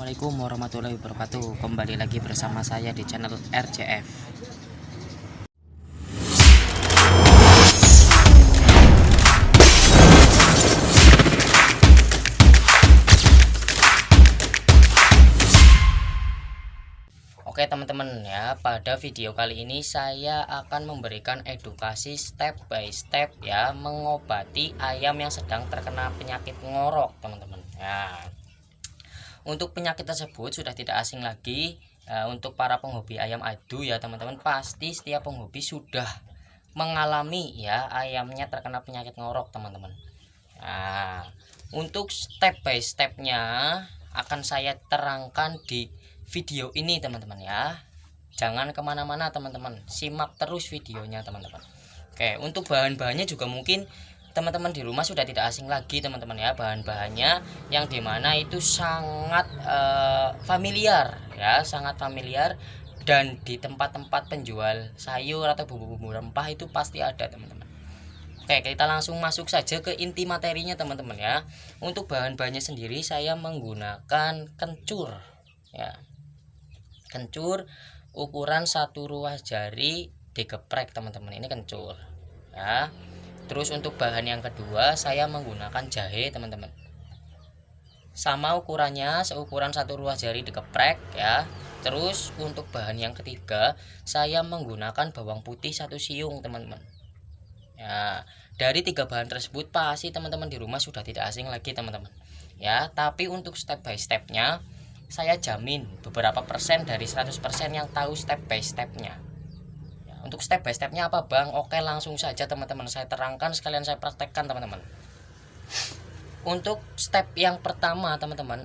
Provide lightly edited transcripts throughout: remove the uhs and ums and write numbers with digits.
Assalamualaikum warahmatullahi wabarakatuh. Kembali lagi bersama saya di channel RJF. Oke teman-teman ya, pada video kali ini saya akan memberikan edukasi step by step ya, mengobati ayam yang sedang terkena penyakit ngorok teman-teman ya. Untuk penyakit tersebut sudah tidak asing lagi untuk para penghobi ayam adu ya teman-teman. Pasti setiap penghobi sudah mengalami ya ayamnya terkena penyakit ngorok teman-teman. Nah, untuk step by stepnya akan saya terangkan di video ini teman-teman ya. Jangan kemana-mana teman-teman, simak terus videonya teman-teman. Oke, untuk bahan-bahannya juga mungkin teman-teman di rumah sudah tidak asing lagi teman-teman ya. Bahan-bahannya yang dimana itu sangat familiar ya, sangat familiar. Dan di tempat-tempat penjual sayur atau bumbu-bumbu rempah itu pasti ada teman-teman. Oke, kita langsung masuk saja ke inti materinya teman-teman ya. Untuk bahan-bahannya sendiri saya menggunakan kencur ya. Kencur ukuran 1 ruas jari digeprek teman-teman, ini kencur ya. Terus untuk bahan yang kedua saya menggunakan jahe teman-teman, sama ukurannya seukuran 1 ruas jari digeprek ya. Terus untuk bahan yang ketiga saya menggunakan bawang putih 1 siung teman-teman ya. Dari 3 bahan tersebut pasti teman-teman di rumah sudah tidak asing lagi teman-teman ya. Tapi untuk step by stepnya saya jamin beberapa persen dari 100% yang tahu step by stepnya ya. Untuk step by stepnya apa bang? Oke, langsung saja teman-teman saya terangkan, sekalian saya praktekkan teman-teman. Untuk step yang pertama teman-teman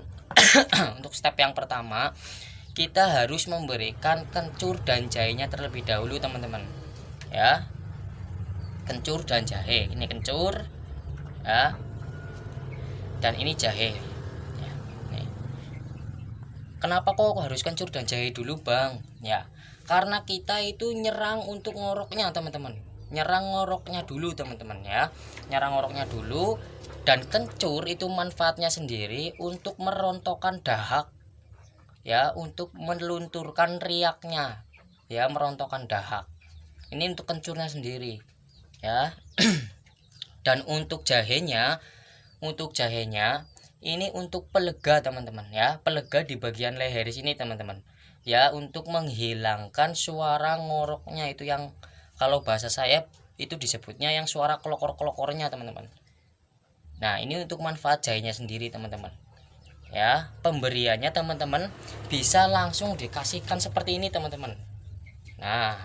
untuk step yang pertama kita harus memberikan kencur dan jahenya terlebih dahulu teman-teman ya. Kencur dan jahe, ini kencur ya, dan ini jahe ya. Nih. Kenapa kok harus kencur dan jahe dulu bang ya? Karena kita itu nyerang untuk ngoroknya teman-teman, nyerang ngoroknya dulu teman-teman ya, nyerang ngoroknya dulu. Dan kencur itu manfaatnya sendiri untuk merontokkan dahak ya, untuk melunturkan riaknya ya, merontokkan dahak. Ini untuk kencurnya sendiri ya. Dan untuk jahenya ini untuk pelega teman-teman ya, pelega di bagian leher sini teman-teman ya, untuk menghilangkan suara ngoroknya itu, yang kalau bahasa saya itu disebutnya yang suara kelokor-kelokornya teman-teman. Nah, ini untuk manfaat jahenya sendiri teman-teman ya. Pemberiannya teman-teman bisa langsung dikasihkan seperti ini teman-teman. Nah,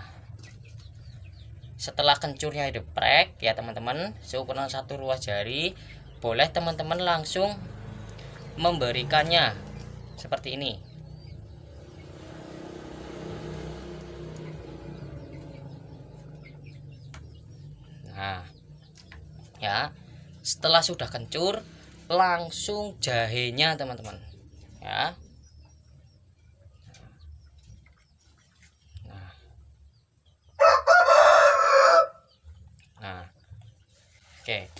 setelah kencurnya digeprek ya teman-teman seukuran 1 ruas jari, boleh teman-teman langsung memberikannya seperti ini. Nah ya, setelah sudah kencur langsung jahenya teman-teman ya. Oke,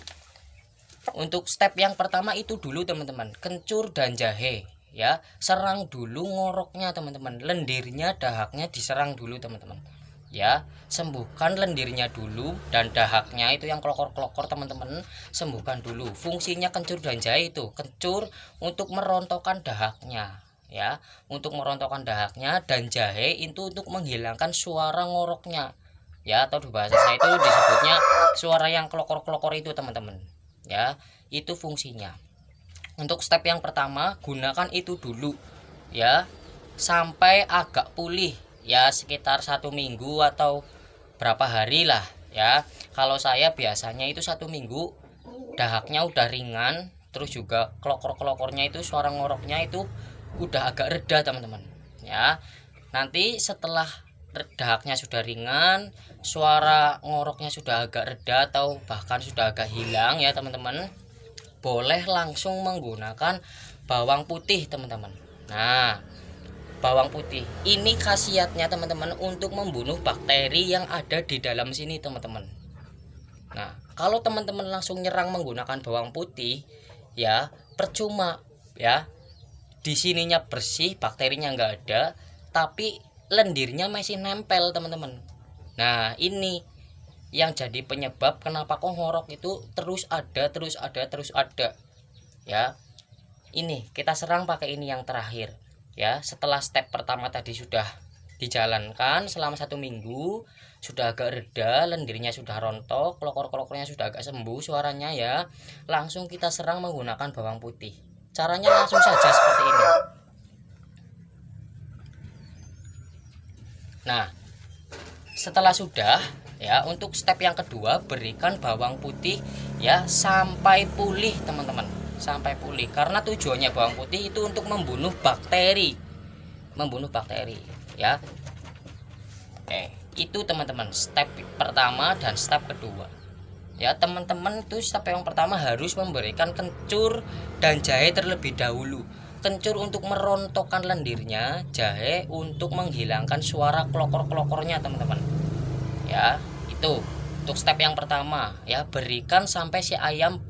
untuk step yang pertama itu dulu teman-teman, kencur dan jahe ya. Serang dulu ngoroknya teman-teman, lendirnya dahaknya diserang dulu teman-teman ya. Sembuhkan lendirnya dulu dan dahaknya itu yang kelokor-kelokor teman-teman, sembuhkan dulu. Fungsinya kencur dan jahe itu, kencur untuk merontokkan dahaknya ya, untuk merontokkan dahaknya, dan jahe itu untuk menghilangkan suara ngoroknya ya, atau di bahasa saya itu disebutnya suara yang kelokor-kelokor itu teman-teman ya. Itu fungsinya. Untuk step yang pertama gunakan itu dulu ya, sampai agak pulih ya, sekitar 1 minggu atau berapa hari lah ya. Kalau saya biasanya itu 1 minggu dahaknya udah ringan, terus juga kelokor-kelokornya itu suara ngoroknya itu udah agak reda teman-teman ya. Nanti setelah dahaknya sudah ringan, suara ngoroknya sudah agak reda atau bahkan sudah agak hilang ya teman-teman, boleh langsung menggunakan bawang putih teman-teman. Nah, bawang putih ini khasiatnya teman-teman untuk membunuh bakteri yang ada di dalam sini teman-teman. Nah, kalau teman-teman langsung nyerang menggunakan bawang putih ya percuma ya, di sininya bersih, bakterinya nggak ada, tapi lendirnya masih nempel teman-teman. Nah ini yang jadi penyebab kenapa kok ngorok itu terus ada ya. Ini kita serang pakai ini yang terakhir ya. Setelah step pertama tadi sudah dijalankan selama 1 minggu, sudah agak reda, lendirnya sudah rontok, kelokor-kelokornya sudah agak sembuh suaranya ya, langsung kita serang menggunakan bawang putih. Caranya langsung saja seperti ini. Nah setelah sudah ya, untuk step yang kedua berikan bawang putih ya sampai pulih teman-teman, sampai pulih, karena tujuannya bawang putih itu untuk membunuh bakteri ya. Itu teman-teman step pertama dan step kedua ya. Teman-teman itu step yang pertama harus memberikan kencur dan jahe terlebih dahulu. Kencur untuk merontokkan lendirnya, jahe untuk menghilangkan suara kelokor-kelokornya teman-teman ya. Itu untuk step yang pertama ya. Berikan sampai si ayam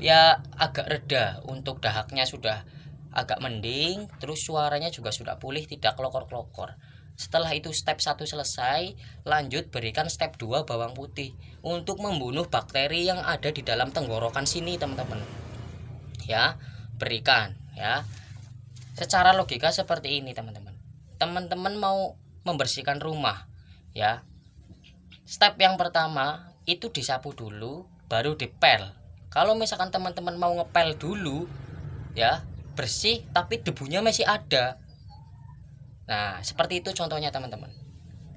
ya agak reda, untuk dahaknya sudah agak mending, terus suaranya juga sudah pulih, tidak kelokor-kelokor. Setelah itu step 1 selesai, lanjut berikan step 2 bawang putih untuk membunuh bakteri yang ada di dalam tenggorokan sini teman-teman ya. Berikan ya. Secara logika seperti ini teman-teman. Teman-teman mau membersihkan rumah ya, step yang pertama itu disapu dulu baru dipel. Kalau misalkan teman-teman mau ngepel dulu ya, bersih tapi debunya masih ada. Nah seperti itu contohnya teman-teman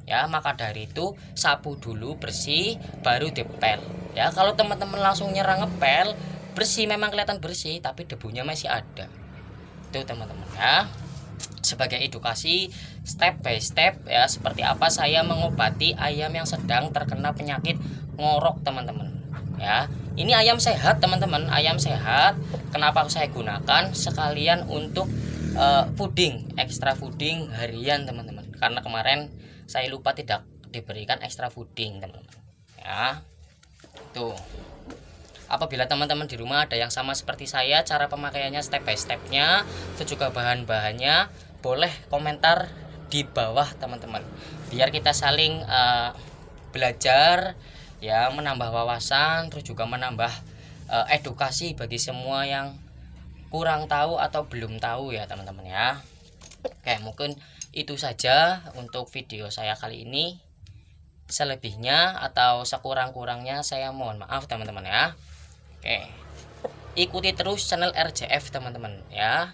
ya. Maka dari itu sapu dulu bersih baru dipel ya. Kalau teman-teman langsung nyerang ngepel, bersih memang kelihatan bersih tapi debunya masih ada. Itu teman-teman ya, sebagai edukasi step by step ya, seperti apa saya mengobati ayam yang sedang terkena penyakit ngorok teman-teman ya. Ini ayam sehat teman-teman, ayam sehat. Kenapa saya gunakan sekalian untuk fooding, ekstra fooding harian teman-teman, karena kemarin saya lupa tidak diberikan ekstra fooding teman-teman ya. Tuh, apabila teman-teman di rumah ada yang sama seperti saya, cara pemakaiannya step by stepnya, itu juga bahan-bahannya, boleh komentar di bawah teman-teman, biar kita saling belajar ya, menambah wawasan, terus juga menambah edukasi bagi semua yang kurang tahu atau belum tahu ya teman-teman ya. Oke, mungkin itu saja untuk video saya kali ini. Selebihnya atau sekurang-kurangnya saya mohon maaf teman-teman ya. Oke, ikuti terus channel RJF teman-teman ya,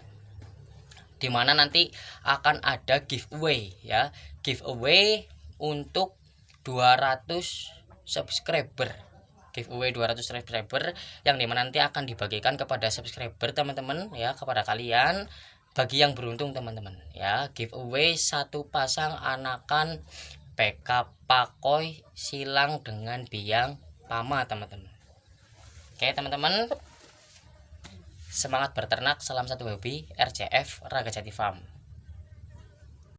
dimana nanti akan ada giveaway ya, giveaway untuk 200 subscriber, giveaway 200 subscriber yang dimana nanti akan dibagikan kepada subscriber teman-teman ya, kepada kalian bagi yang beruntung teman-teman ya. Giveaway 1 pasang anakan backup pakoi silang dengan biang pama teman-teman. Oke teman-teman, semangat berternak, salam satu hobi, RJF Raga Jati Farm.